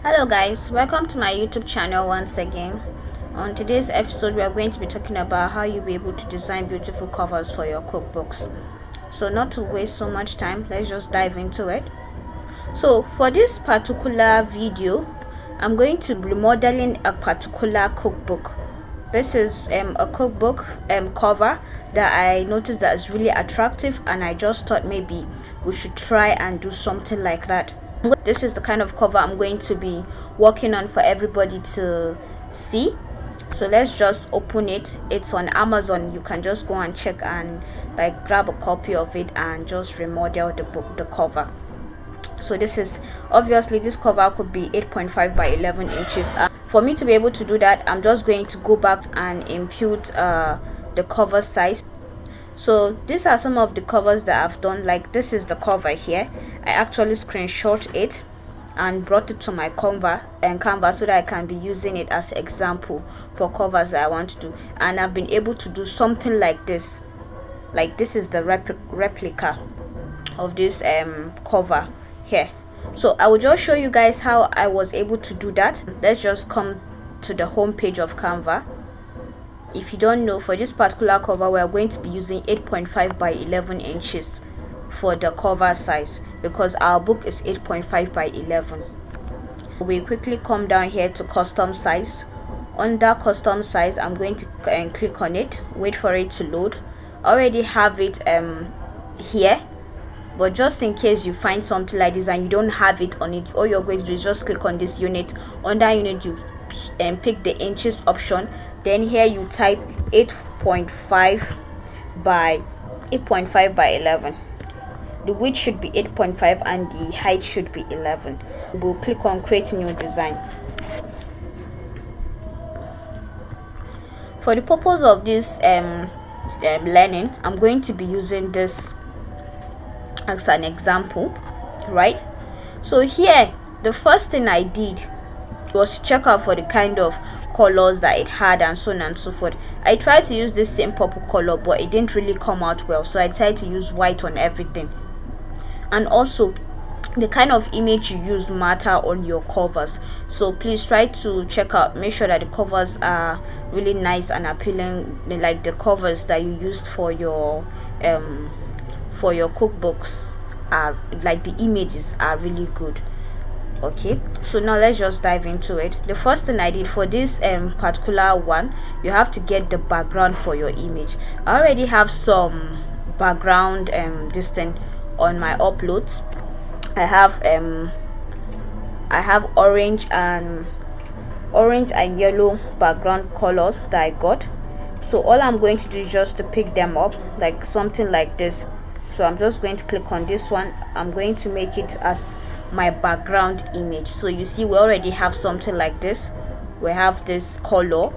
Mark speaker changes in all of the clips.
Speaker 1: Hello guys, welcome to my YouTube channel once again. On today's episode we are going to be talking about how you'll be able to design beautiful covers for your cookbooks. So not to waste so much time, let's just dive into it. So for this particular video, I'm going to be modeling a particular cookbook. This is a cookbook cover that I noticed that is really attractive, and I just thought maybe we should try and do something like that. This is the kind of cover I'm going to be working on for everybody to see. So let's just open it. It's on Amazon. You can just go and check and like grab a copy of it and just remodel the cover. So this is obviously, this cover could be 8.5 by 11 inches. For me to be able to do that, I'm just going to go back and impute the cover size. So these are some of the covers that I've done. Like this is the cover here. I actually screenshot it and brought it to my Canva so that I can be using it as example for covers that I want to do. And I've been able to do something like this. Like this is the replica of this cover here. So I will just show you guys how I was able to do that. Let's just come to the home page of Canva. If you don't know, for this particular cover we are going to be using 8.5 by 11 inches for the cover size, because our book is 8.5 by 11. We quickly come down here to custom size. Under custom size, I'm going to click on it, wait for it to load. I already have it here, but just in case you find something like this and you don't have it on it, all you're going to do is just click on this unit. Under unit, you pick the inches option. Then here you type 8.5 by 11. The width should be 8.5 and the height should be 11. We'll click on create new design. For the purpose of this learning, I'm going to be using this as an example, right? So here the first thing I did was check out for the kind of colors that it had and so on and so forth. I tried to use this same purple color, but it didn't really come out well, so I decided to use white on everything. And also the kind of image you use matter on your covers, so please try to check out, make sure that the covers are really nice and appealing, like the covers that you used for your cookbooks are like, the images are really good. Okay, so now let's just dive into it. The first thing I did for this particular one, you have to get the background for your image. I already have some background this thing on my uploads. I have orange and yellow background colors that I got. So all I'm going to do is just to pick them up, like something like this. So I'm just going to click on this one. I'm going to make it as my background image. So you see, we already have something like this. We have this color.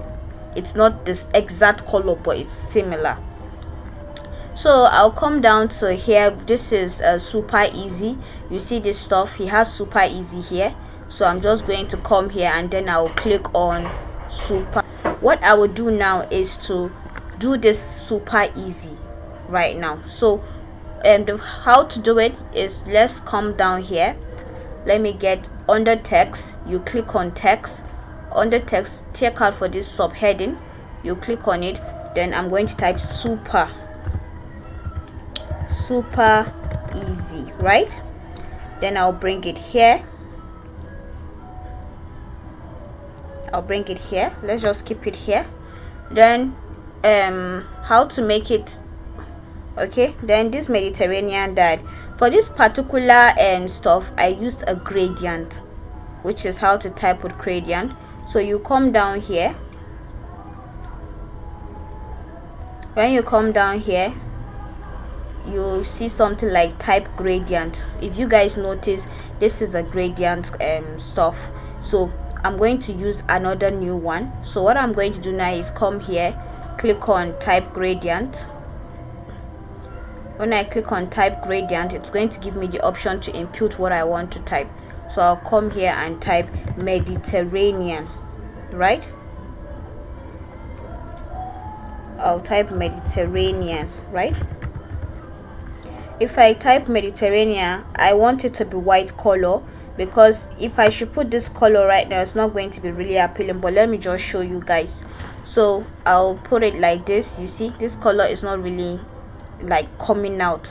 Speaker 1: It's not this exact color, but it's similar. So I'll come down to here. This is super easy. You see this stuff, he has super easy here. So I'm just going to come here and then I'll click on super. What I will do now is to do this super easy right now. So how to do it is, let's come down here. Let me get under text. You click on text. Under text, check out for this subheading. You click on it. Then I'm going to type super easy, right? Then I'll bring it here. Let's just keep it here. Then how to make it. Okay, then this Mediterranean dye. For this particular stuff, I used a gradient, which is how to type with gradient. So you come down here. When you come down here, you see something like type gradient. If you guys notice, this is a gradient stuff. So I'm going to use another new one. So what I'm going to do now is come here, click on type gradient. When I click on type gradient, it's going to give me the option to input what I want to type. So I'll come here and type Mediterranean, right? I'll type Mediterranean, right? If I type Mediterranean, I want it to be white color. because if I should put this color right now, it's not going to be really appealing. But let me just show you guys. So I'll put it like this. You see, this color is not really like coming out.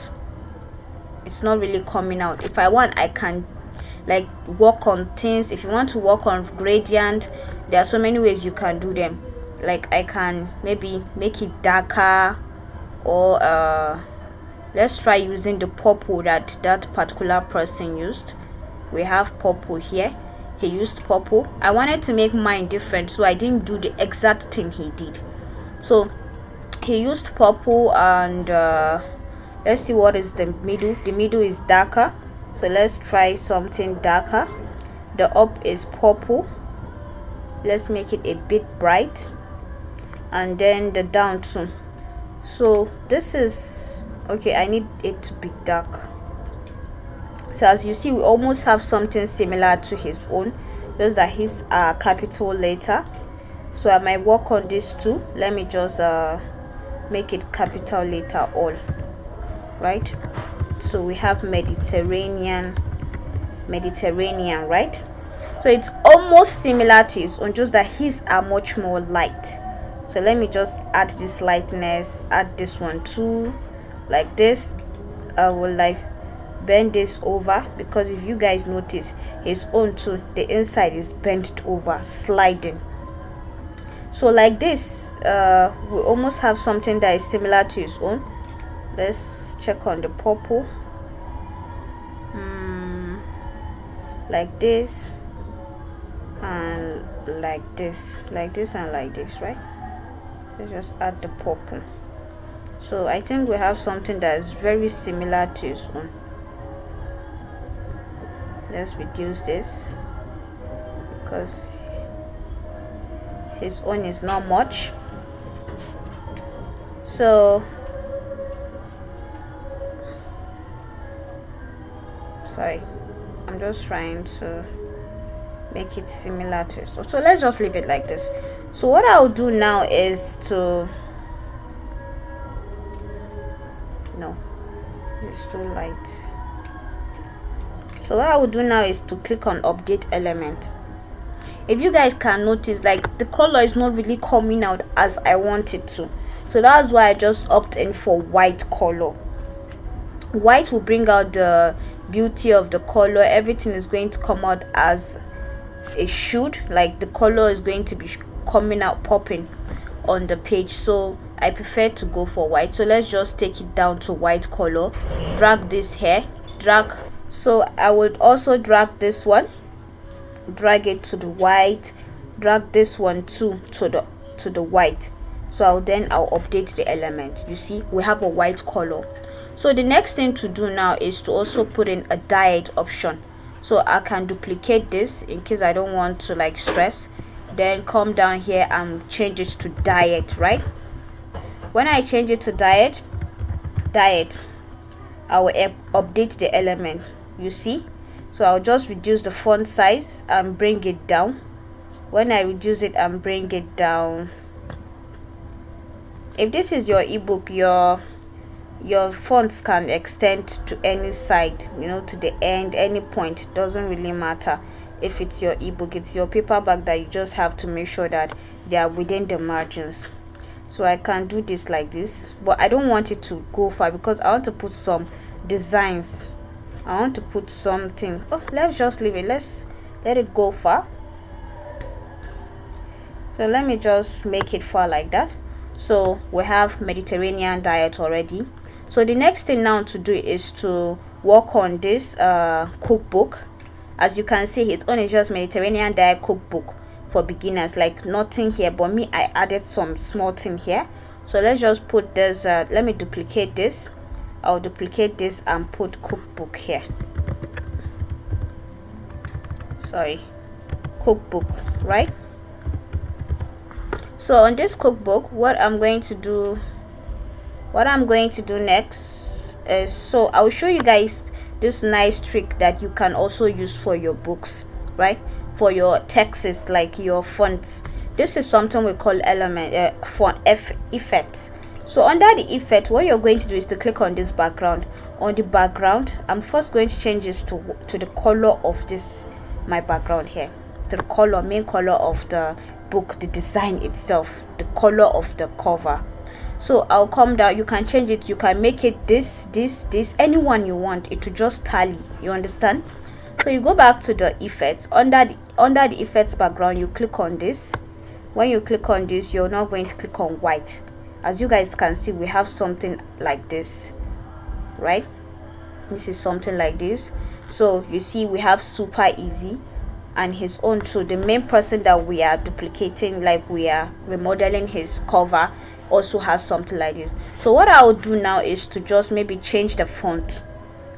Speaker 1: It's not really coming out. If I want, I can like work on things. If you want to work on gradient, there are so many ways you can do them. Like I can maybe make it darker, or let's try using the purple that particular person used. We have purple here. He used purple. I wanted to make mine different, so I didn't do the exact thing he did. So he used purple, and let's see what is the middle. The middle is darker, so let's try something darker. The up is purple. Let's make it a bit bright, and then the down too. So this is okay. I need it to be dark. So as you see, we almost have something similar to his own, just that his capital letter. So I might work on this too. Let me just make it capital letter all, right? So we have Mediterranean, right? So it's almost similar to his own, just that his are much more light. So let me just add this lightness, add this one too, like this. I will like bend this over, because if you guys notice, his own too, the inside is bent over, sliding. So like this, we almost have something that is similar to his own. Let's check on the purple. Like this, and like this, and like this, right? Let's just add the purple. So I think we have something that is very similar to his own. Let's reduce this, because his own is not much. So sorry, I'm just trying to make it similar to his own. So let's just leave it like this. So what I'll do now is to, no, it's too light. So what I will do now is to click on update element. If you guys can notice, like the color is not really coming out as I want it to. So that's why I just opt in for white color. White will bring out the beauty of the color. Everything is going to come out as it should. Like the color is going to be coming out, popping on the page. So I prefer to go for white. So let's just take it down to white color. Drag this here. So I would also drag this one, drag it to the white, drag this one too to the white. So I'll update the element. You see, we have a white color. So the next thing to do now is to also put in a diet option. So I can duplicate this in case I don't want to like stress. Then come down here and change it to diet, right? When I change it to diet, I will update the element. You see, so I'll just reduce the font size and bring it down. When I reduce it and bring it down, if this is your ebook, your fonts can extend to any side, you know, to the end, any point. It doesn't really matter if it's your ebook. It's your paperback that you just have to make sure that they are within the margins. So I can do this like this, but I don't want it to go far because I want to put some designs. I want to put something. Oh, let's just leave it. Let's let it go far. So let me just make it far like that. So we have Mediterranean diet already. So the next thing now to do is to work on this cookbook. As you can see, his own is just Mediterranean diet cookbook for beginners, like nothing here, but me, I added some small thing here. So let's just put this, let me duplicate this. I'll duplicate this and put cookbook here. Sorry, cookbook, right? So on this cookbook, what I'm going to do next is, so I'll show you guys this nice trick that you can also use for your books, right? For your texts, like your fonts. This is something we call font effects. So under the effect, what you're going to do is to click on this background. on the background, I'm first going to change this to the color of this, my background here, to the color, main color of the book, the design itself, the color of the cover. So I'll come down, you can change it, you can make it this, anyone you want, it will just tally, you understand? So you go back to the effects, under the effects background, you click on this. When you click on this, you're now going to click on white. As you guys can see, we have something like this, right? This is something like this. So you see we have super easy and his own too. The main person that we are duplicating, like we are remodeling his cover, also has something like this. So what I will do now is to just maybe change the font.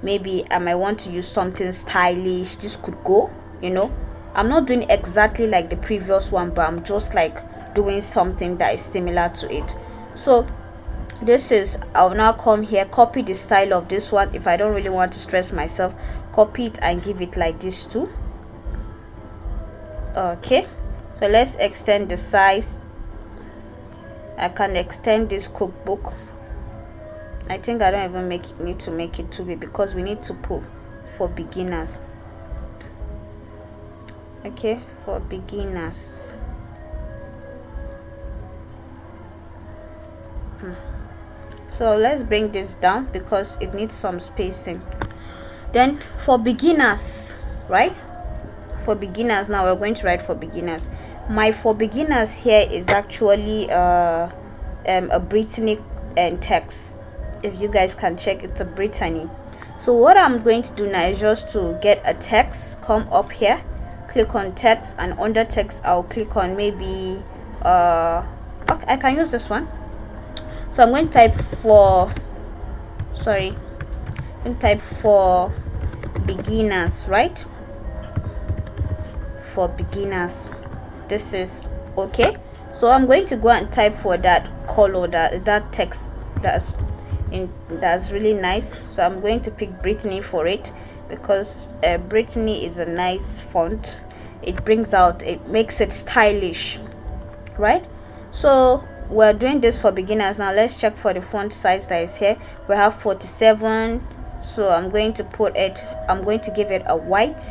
Speaker 1: Maybe I might want to use something stylish. This could go, you know. I'm not doing exactly like the previous one, but I'm just like doing something that is similar to it. So this is, I'll now come here, copy the style of this one. If I don't really want to stress myself, copy it and give it like this too. Okay, so let's extend the size. I can extend this cookbook. I think I don't even need to make it too big, because we need to put for beginners. Okay, for beginners. So let's bring this down because it needs some spacing. Then for beginners, right? For beginners, now we're going to write for beginners. My for beginners here is actually a Brittany and text. If you guys can check, it's a Brittany. So what I'm going to do now is just to get a text, come up here, click on text, and under text I'll click on maybe okay, I can use this one. So I'm going to type for beginners, right? For beginners, this is okay. So I'm going to go and type for that color, that text that's really nice. So I'm going to pick Brittany for it, because Brittany is a nice font. It makes it stylish, right? So we're doing this for beginners. Now let's check for the font size that is here. We have 47. So I'm going to give it a white.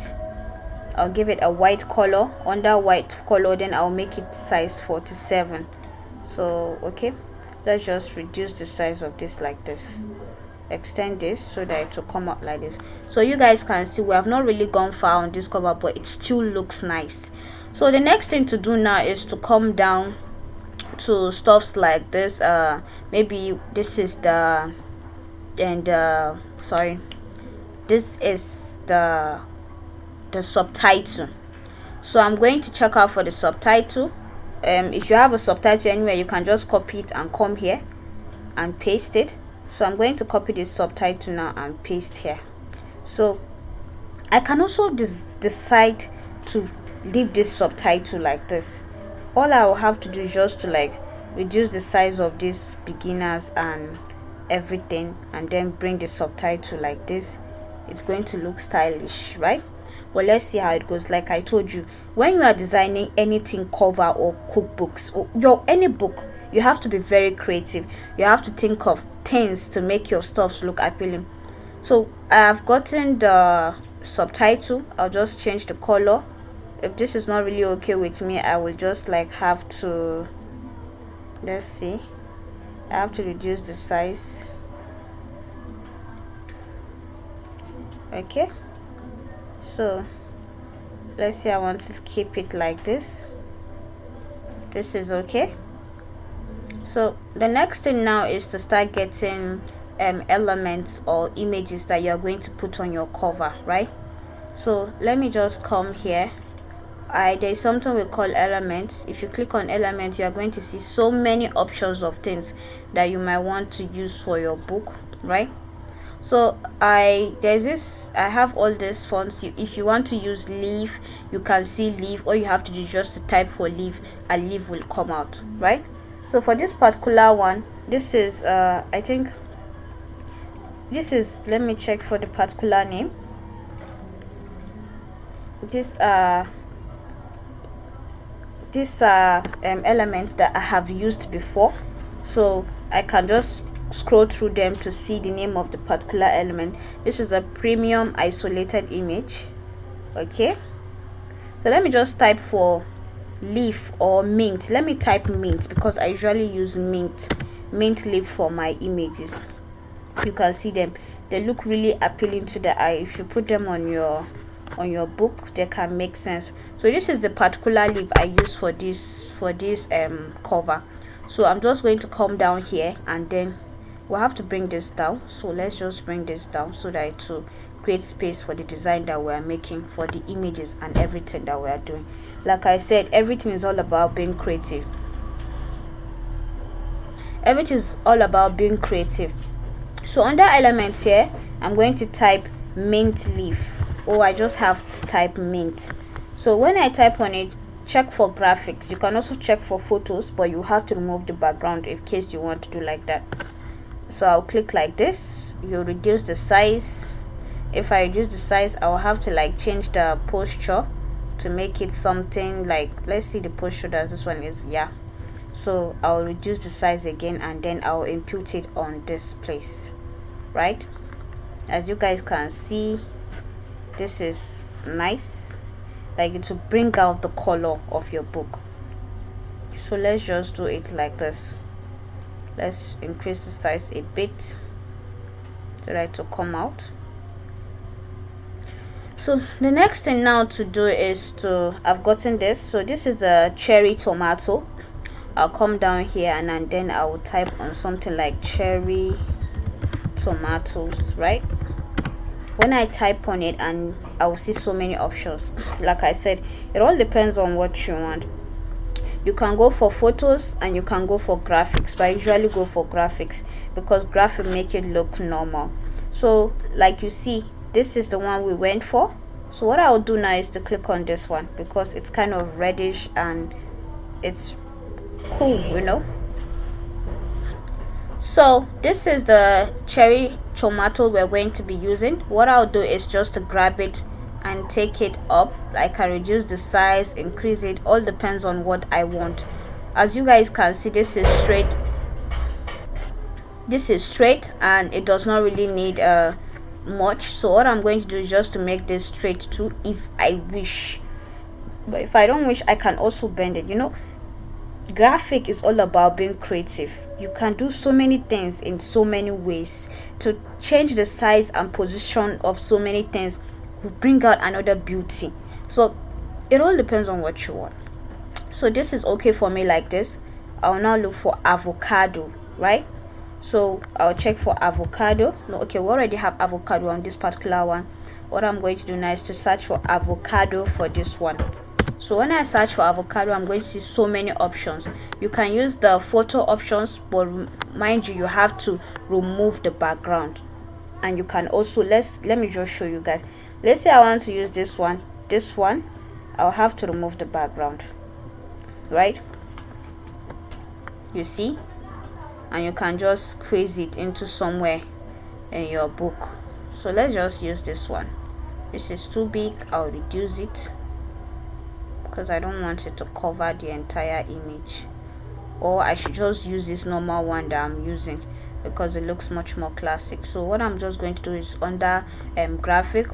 Speaker 1: I'll give it a white color. Under white color, then I'll make it size 47. So okay, let's just reduce the size of this like this, extend this so that it will come up like this. So you guys can see we have not really gone far on this cover, but it still looks nice. So the next thing to do now is to come down to stuffs like this. Maybe this is the this is the subtitle. So I'm going to check out for the subtitle. If you have a subtitle anywhere, you can just copy it and come here and paste it. So I'm going to copy this subtitle now and paste here. So I can also decide to leave this subtitle like this. All I will have to do is just to like reduce the size of these beginners and everything, and then bring the subtitle like this. It's going to look stylish, right? Well, let's see how it goes. Like I told you, when you are designing anything, cover or cookbooks or any book, you have to be very creative. You have to think of things to make your stuff look appealing. So I have gotten the subtitle. I'll just change the color. If this is not really okay with me, I will just like have to, let's see, I have to reduce the size. Okay, so let's see, I want to keep it like this. This is okay. So the next thing now is to start getting elements or images that you're going to put on your cover, right? So let me just come here. There's something we call elements. If you click on elements, you're going to see so many options of things that you might want to use for your book, right? So I have all these fonts. If you want to use leaf, you can see leaf. All you have to do is just to type for leaf, and leaf will come out, right? So for this particular one, this is I think this is, let me check for the particular name. These are elements that I have used before, so I can just scroll through them to see the name of the particular element. This is a premium isolated image. Okay, so let me just type for leaf or mint. Let me type mint because I usually use mint leaf for my images. You can see them, they look really appealing to the eye. If you put them on your book, they can make sense. So this is the particular leaf I use for this cover. So I'm just going to come down here, and then we'll have to bring this down. So let's just bring this down so that it will create space for the design that we are making, for the images and everything that we are doing. Like I said, everything is all about being creative. Everything is all about being creative. So under elements here, I'm going to type mint leaf. Oh, I just have to type mint. So when I type on it, check for graphics. You can also check for photos, but you have to remove the background in case you want to do like that. So I'll click like this. You reduce the size. If I reduce the size, I'll have to like change the posture to make it something like, let's see the posture that this one is. Yeah, so I'll reduce the size again, and then I'll impute it on this place, right? As you guys can see, this is nice, like it will bring out the color of your book. So let's just do it like this. Let's increase the size a bit so that it will come out. So the next thing now to do is I've gotten this. So this is a cherry tomato. I'll come down here, and then I will type on something like cherry tomatoes, right? When I type on it, and I will see so many options. Like I said, it all depends on what you want. You can go for photos and you can go for graphics, but I usually go for graphics because graphics make it look normal. So like you see, this is the one we went for. So what I'll do now is to click on this one because it's kind of reddish and it's cool, you know. So this is the cherry tomato we're going to be using. What I'll do is just to grab it and take it up. I can reduce the size, increase it, all depends on what I want. As you guys can see, this is straight and it does not really need much. So what I'm going to do is just to make this straight too, if I wish. But if I don't wish, I can also bend it. You know, graphic is all about being creative. You can do so many things in so many ways. To change the size and position of so many things will bring out another beauty. So it all depends on what you want. So this is okay for me like this. I'll now look for avocado, right? So I'll check for avocado. No, okay, we already have avocado on this particular one. What I'm going to do now is to search for avocado for this one. So when I search for avocado, I'm going to see so many options. You can use the photo options, but mind you, you have to remove the background. And you can also, let me just show you guys. Let's say I want to use this one, I'll have to remove the background, right? You see, and you can just squeeze it into somewhere in your book. So let's just use this one. This is too big. I'll reduce it because I don't want it to cover the entire image, or I should just use this normal one that I'm using because it looks much more classic. So what I'm just going to do is under graphic,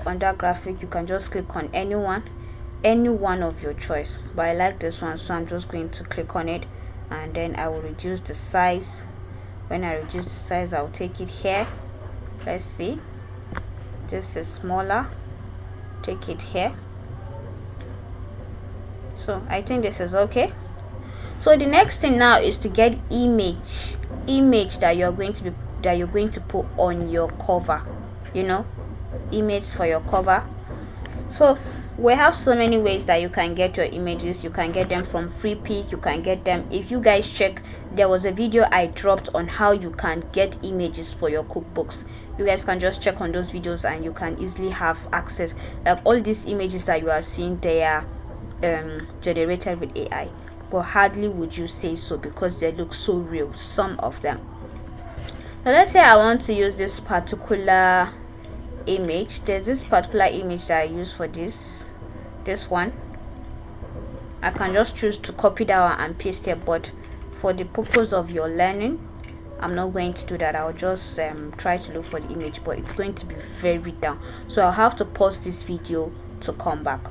Speaker 1: you can just click on any one of your choice, but I like this one, so I'm just going to click on it, and then I will reduce the size. When I reduce the size, I'll take it here. Let's see, this is smaller, take it here. So I think this is okay. So the next thing now is to get image that you're going to put on your cover, you know, image for your cover. So we have so many ways that you can get your images. You can get them from free pick, you can get them, if you guys check, there was a video I dropped on how you can get images for your cookbooks. You guys can just check on those videos and you can easily have access. Like all these images that you are seeing, they are generated with AI, but hardly would you say so because they look so real, some of them. So let's say I want to use this particular image. There's this particular image that I use for this one. I can just choose to copy that one and paste it, but for the purpose of your learning, I'm not going to do that. I'll just try to look for the image, but it's going to be very down, so I'll have to pause this video to come back.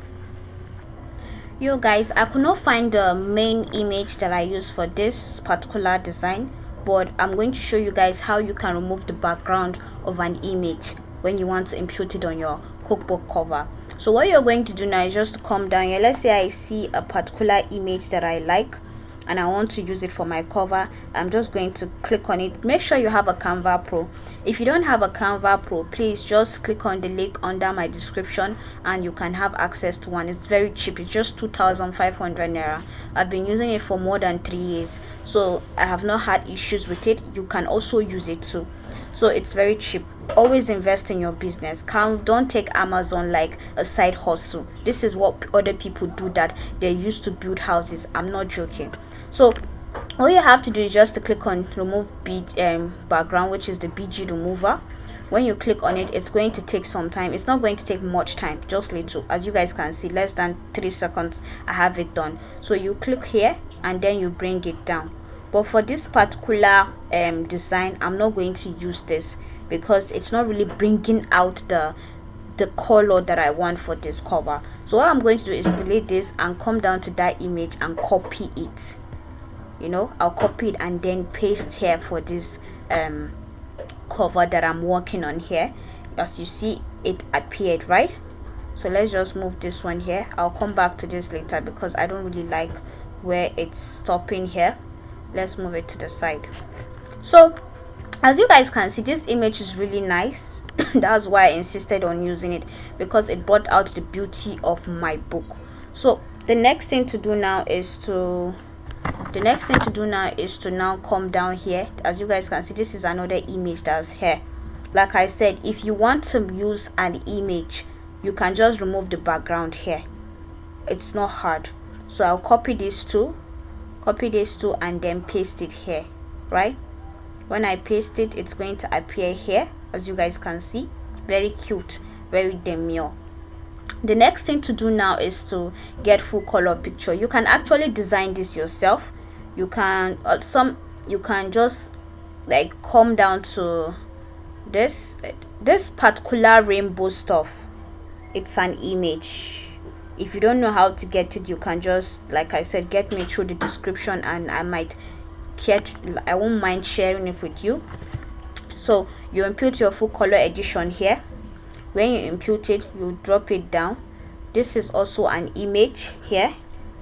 Speaker 1: You guys, I could not find the main image that I use for this particular design, but I'm going to show you guys how you can remove the background of an image when you want to impute it on your cookbook cover. So what you're going to do now is just to come down here. Let's say I see a particular image that I like and I want to use it for my cover. I'm just going to click on it. Make sure you have a Canva Pro. If you don't have a Canva Pro, please just click on the link under my description and you can have access to one. It's very cheap. It's just 2,500 naira. I've been using it for more than 3 years, so I have not had issues with it. You can also use it too, so it's very cheap. Always invest in your business. Don't take Amazon like a side hustle. This is what other people do, that they used to build houses. I'm not joking. So all you have to do is just to click on remove background, which is the BG remover. When you click on it, it's going to take some time. It's not going to take much time, just little. As you guys can see, less than 3 seconds I have it done. So you click here and then you bring it down. But for this particular design, I'm not going to use this because it's not really bringing out the color that I want for this cover. So what I'm going to do is delete this and come down to that image and copy it. I'll copy it and then paste here for this cover that I'm working on here. As you see, it appeared, right? So let's just move this one here. I'll come back to this later because I don't really like where it's stopping here. Let's move it to the side. So as you guys can see, this image is really nice. That's why I insisted on using it, because it brought out the beauty of my book. So the next thing to do now is to now come down here. As you guys can see, this is another image that's here. Like I said, if you want to use an image, you can just remove the background here. It's not hard. So I'll copy these two and then paste it here, right? When I paste it, it's going to appear here. As you guys can see, very cute, very demure. The next thing to do now is to get full color picture. You can actually design this yourself. You can just like come down to this particular rainbow stuff. It's an image. If you don't know how to get it, you can just, like I said, get me through the description and I won't mind sharing it with you. So you impute your full color edition here. When you impute it, you drop it down. This is also an image here.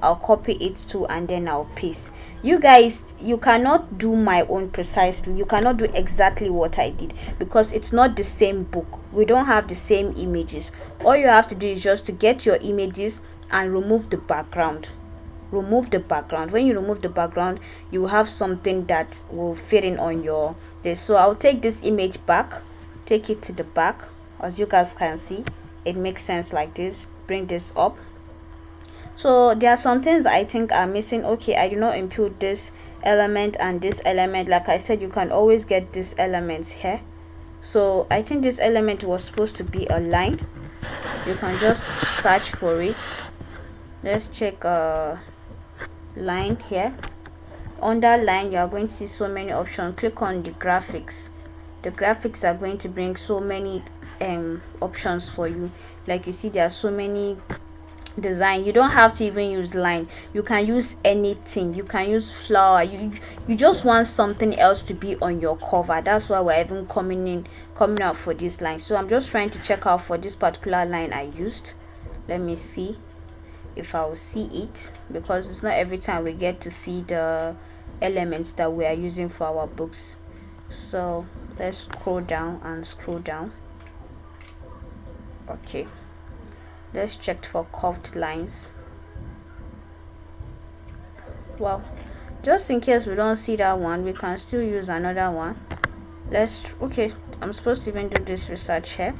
Speaker 1: I'll copy it too and then I'll paste. You guys, you cannot do my own precisely. You cannot do exactly what I did because it's not the same book. We don't have the same images. All you have to do is just to get your images and remove the background. Remove the background. When you remove the background, you have something that will fit in on your this. So I'll take this image back, take it to the back. As you guys can see, it makes sense like this. Bring this up. So there are some things I think are missing. Okay, I do not impute this element and this element. Like I said, you can always get these elements here. So I think this element was supposed to be a line. You can just search for it. Let's check line here. Under line, you are going to see so many options. Click on the graphics. The graphics are going to bring so many options for you. Like you see, there are so many design. You don't have to even use line. You can use anything. You can use flower. You just want something else to be on your cover. That's why we're even coming out for this line. So I'm just trying to check out for this particular line I used. Let me see if I will see it, because it's not every time we get to see the elements that we are using for our books. So let's scroll down and scroll down. Okay, let's check for curved lines. Well, just in case we don't see that one, we can still use another one. Okay, I'm supposed to even do this research here.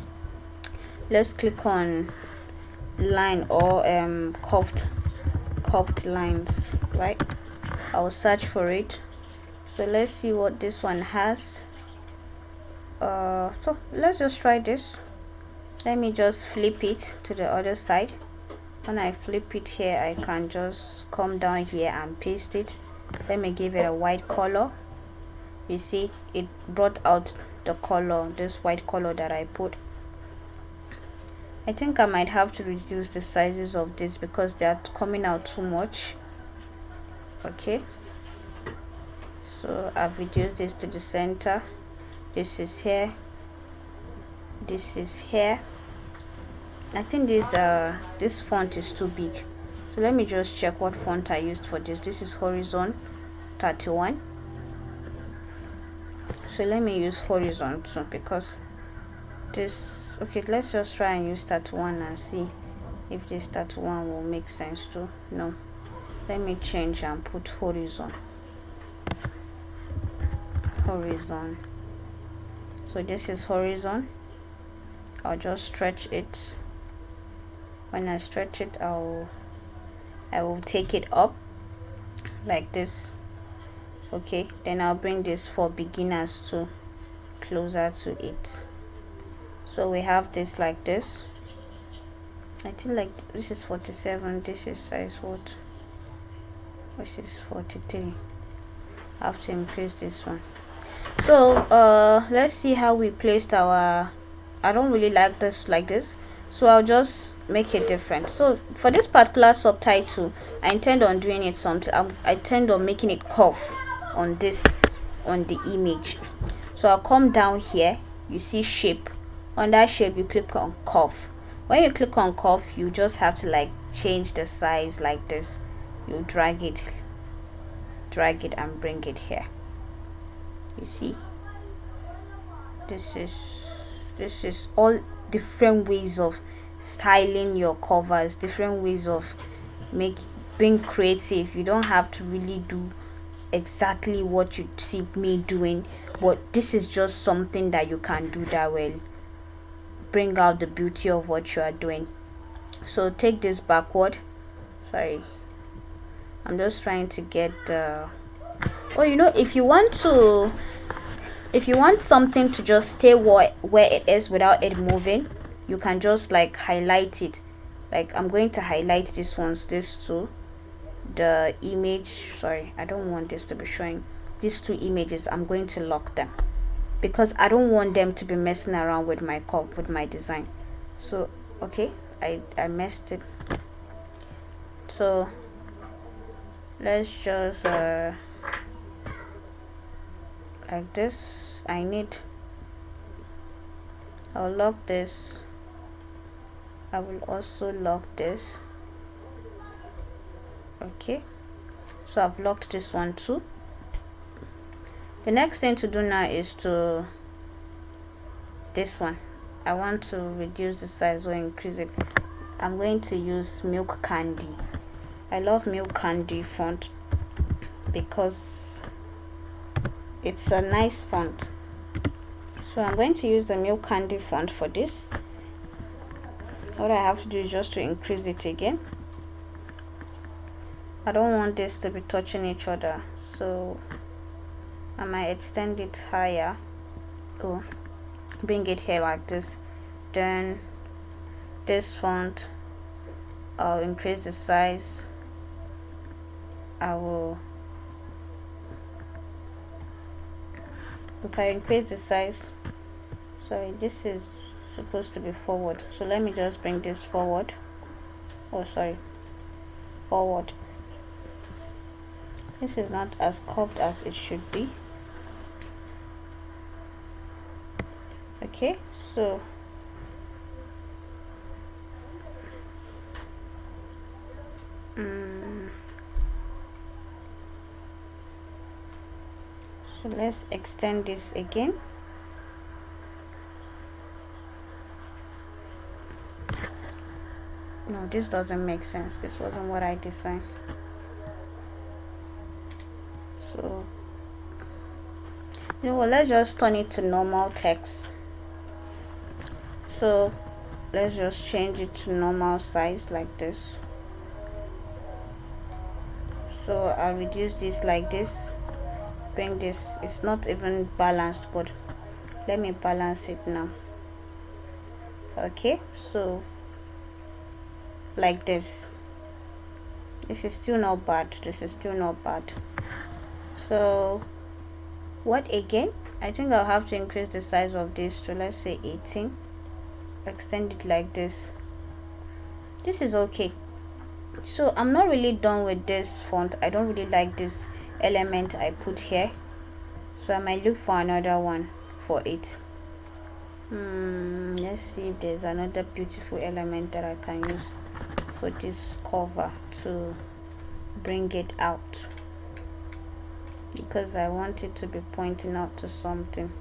Speaker 1: Let's click on line or curved lines, right? I'll search for it. So let's see what this one has. So let's just try this. Let me just flip it to the other side. When I flip it here, I can just come down here and paste it. Let me give it a white color. You see, it brought out the color, this white color that I put. I think I might have to reduce the sizes of this because they are coming out too much. Okay, so I've reduced this to the center. This is here, this is here. I think this font is too big, so let me just check what font I used for this. This is Horizon 31, so let me use Horizon too, because this, okay, let's just try and use 31 and see if this 31 will make sense too. No, let me change and put Horizon. So this is Horizon. I'll just stretch it. When I stretch it, I will take it up like this. Okay, then I'll bring this for beginners to closer to it. So we have this like this. I think like this is 47. This is size what? This is 43. I have to increase this one. So let's see how we placed our, I don't really like this like this, so I'll just make it different. So for this particular subtitle, I intend on doing it something, I intend on making it curve on this, on the image. So I'll come down here, you see shape. On that shape you click on curve. When you click on curve, you just have to like change the size like this. You drag it and bring it here. You see, this is all different ways of styling your covers, different ways of being creative. You don't have to really do exactly what you see me doing, but this is just something that you can do that will bring out the beauty of what you are doing. So take this backward. Sorry, I'm just trying to get the oh, you know, if you want something to just stay where it is without it moving, you can just like highlight it. Like I'm going to highlight this two, the image, sorry, I don't want this to be showing. These two images, I'm going to lock them because I don't want them to be messing around with my design. So okay, I messed it. So let's just like this. I'll lock this. I will also lock this. Okay, so I've locked this one too. The next thing to do now is to this one. I want to reduce the size or increase it. I'm going to use Milk Candy. I love Milk Candy font because it's a nice font. So I'm going to use the Milk Candy font for this. What I have to do is just to increase it again. I don't want this to be touching each other, so I might extend it higher. Oh, bring it here like this. Then this font, I'll increase the size. If I increase the size, sorry, this is supposed to be forward, so let me just bring this forward. Oh sorry, forward. This is not as curved as it should be. Okay, so so let's extend this again. No, this doesn't make sense. This wasn't what I designed. So you know what, let's just turn it to normal text. So let's just change it to normal size like this. So I'll reduce this like this, bring this, it's not even balanced, but let me balance it now. Okay, so like this. This is still not bad. So What again? I think I'll have to increase the size of this to, let's say, 18. Extend it like this. This is okay. So I'm not really done with this font. I don't really like this element I put here, so I might look for another one for it. Let's see if there's another beautiful element that I can use for this cover to bring it out, because I want it to be pointing out to something.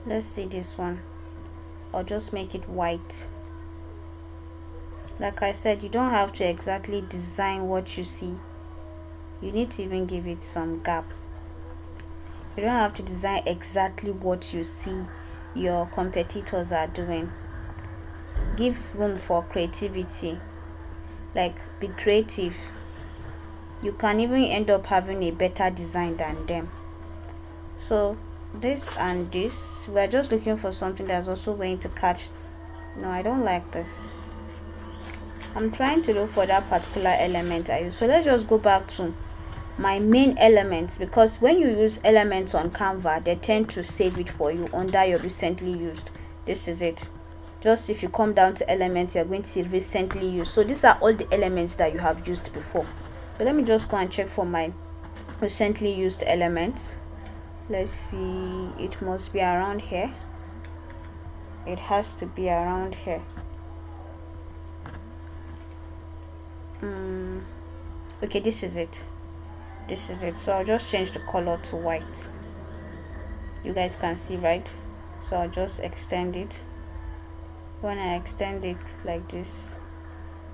Speaker 1: Let's see this one. I'll just make it white. Like I said, you don't have to exactly design what you see. You need to even give it some gap. You don't have to design exactly what you see your competitors are doing. Give room for creativity. Like, be creative. You can even end up having a better design than them. So this and this, we're just looking for something that's also going to catch. No, I don't like this. I'm trying to look for that particular element I use. So let's just go back to my main elements, because when you use elements on Canva, they tend to save it for you under your recently used. This is it. Just if you come down to elements, you're going to see recently used. So these are all the elements that you have used before. So let me just go and check for my recently used elements. Let's see, it must be around here. It has to be around here. Okay, this is it. This is it. So I'll just change the color to white. You guys can see, right? So I'll just extend it. When I extend it like this,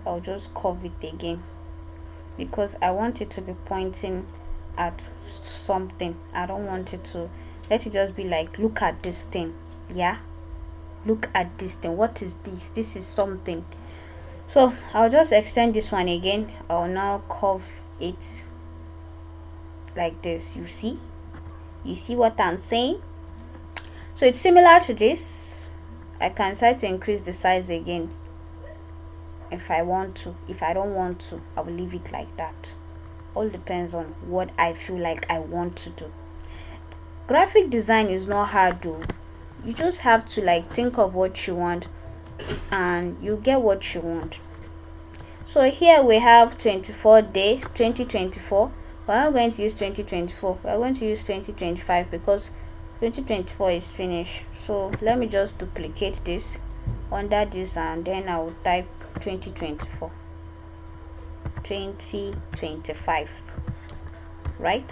Speaker 1: I'll just curve it again, because I want it to be pointing at something. I don't want it to let it just be like, look at this thing. Yeah, look at this thing. What is this? This is something. So I'll just extend this one again. I'll now curve it like this. You see what I'm saying? So it's similar to this. I can try to increase the size again if I want to. If I don't want to, I will leave it like that. All depends on what I feel like I want to do. Graphic design is not hard though. You just have to like think of what you want and you get what you want. So here we have 24 days 2024. We're not going to use 2024, we're going to use 2025 because 2024 is finished. So let me just duplicate this under this and then I will type 2024, 2025, right?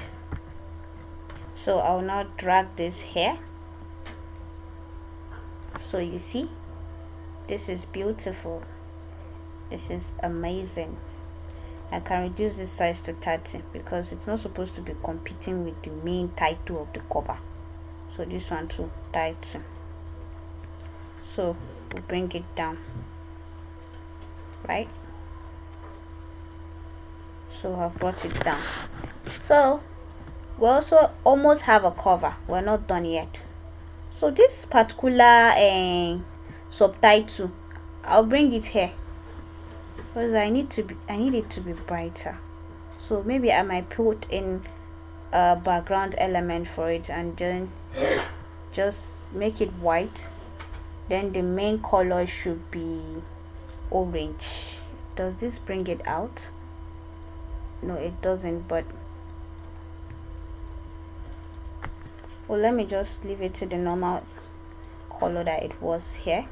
Speaker 1: So I'll now drag this here. So you see, this is beautiful. This is amazing. I can reduce this size to 30 because it's not supposed to be competing with the main title of the cover. So this one to 30. So we'll bring it down, right? So I've brought it down. So we also almost have a cover. We're not done yet. So this particular subtitle, I'll bring it here because I need it to be brighter. So maybe I might put in a background element for it and then just make it white. Then the main color should be orange. Does this bring it out? No, it doesn't, but well, let me just leave it to the normal color that it was here,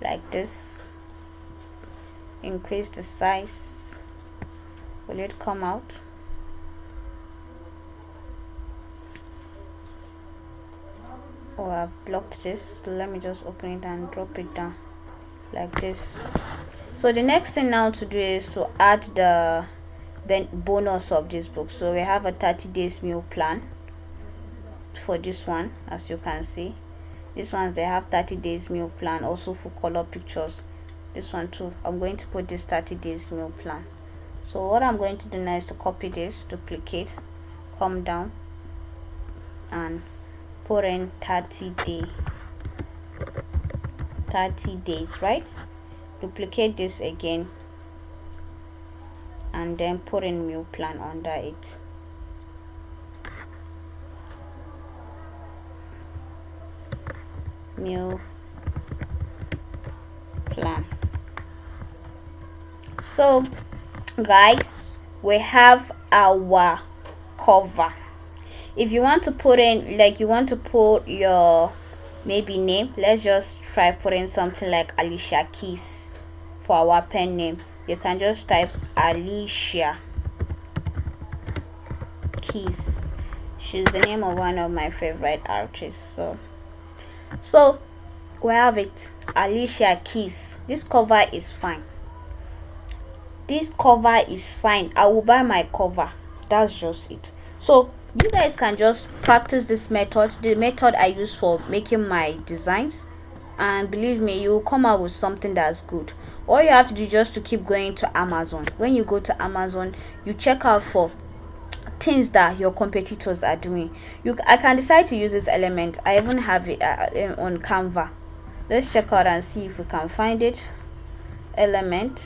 Speaker 1: like this. Increase the size. Will it come out? Oh, I've blocked this. Let me just open it and drop it down like this. So the next thing now to do is to add the bonus of this book. So we have a 30 days meal plan for this one. As you can see, this one they have 30 days meal plan also for color pictures. This one too, I'm going to put this 30 days meal plan. So what I'm going to do now is to copy this, duplicate, come down and put in 30 days, right? Duplicate this again, and then put in meal plan under it. Meal plan. So guys, we have our cover. If you want to put in, like, you want to put your maybe name, let's just try putting something like Alicia Keys for our pen name. You can just type Alicia Keys. She's the name of one of my favorite artists. So we have it, Alicia Keys. This cover is fine. This cover is fine. I will buy my cover. That's just it. So you guys can just practice this method, the method I use for making my designs, and believe me, you will come out with something that's good. All you have to do is just to keep going to Amazon. When you go to Amazon, you check out for things that your competitors are doing. I can decide to use this element. I even have it on Canva. Let's check out and see if we can find it. Element,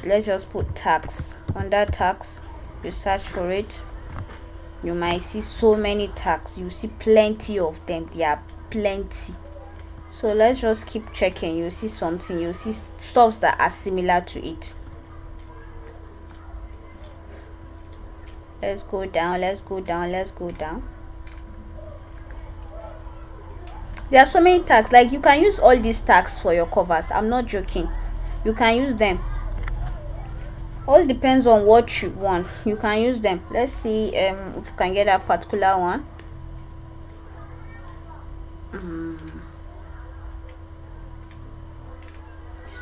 Speaker 1: let's just put tags. Under tags, you search for it. You might see so many tags. You see plenty of them. There are plenty. So let's just keep checking. You see something, you see stuffs that are similar to it. Let's go down, let's go down, let's go down. There are so many tags. Like, you can use all these tags for your covers. I'm not joking. You can use them. All depends on what you want. You can use them. Let's see if you can get a particular one.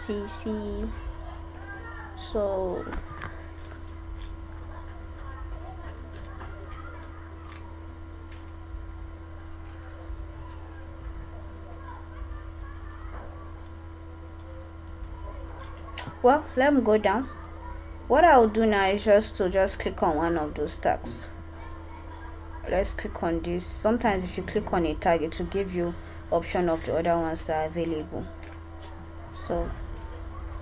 Speaker 1: CC. So well, let me go down. What I'll do now is just click on one of those tags. Let's click on this. Sometimes if you click on a tag, it will give you option of the other ones that are available. So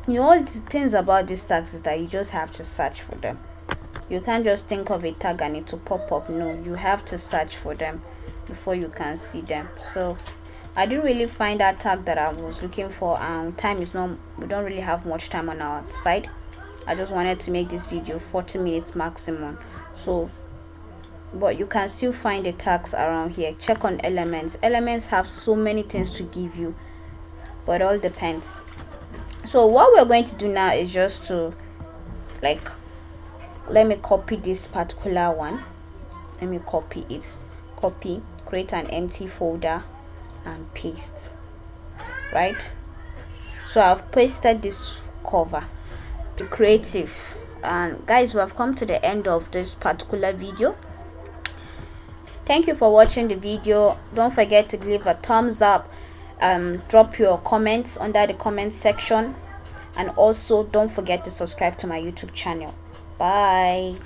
Speaker 1: all the things about these tags is that you just have to search for them. You can't just think of a tag and it will pop up. No, you have to search for them before you can see them. So I didn't really find that tag that I was looking for, and time is not, we don't really have much time on our side. I just wanted to make this video 40 minutes maximum. So but you can still find the tags around here. Check on elements. Elements have so many things to give you, but it all depends. So what we're going to do now is just to, like, let me copy this particular one. Let me copy it. Copy, create an empty folder and paste. Right, so I've pasted this cover. Be creative. And guys, we have come to the end of this particular video. Thank you for watching the video. Don't forget to leave a thumbs up, drop your comments under the comment section, and also don't forget to subscribe to my YouTube channel. Bye.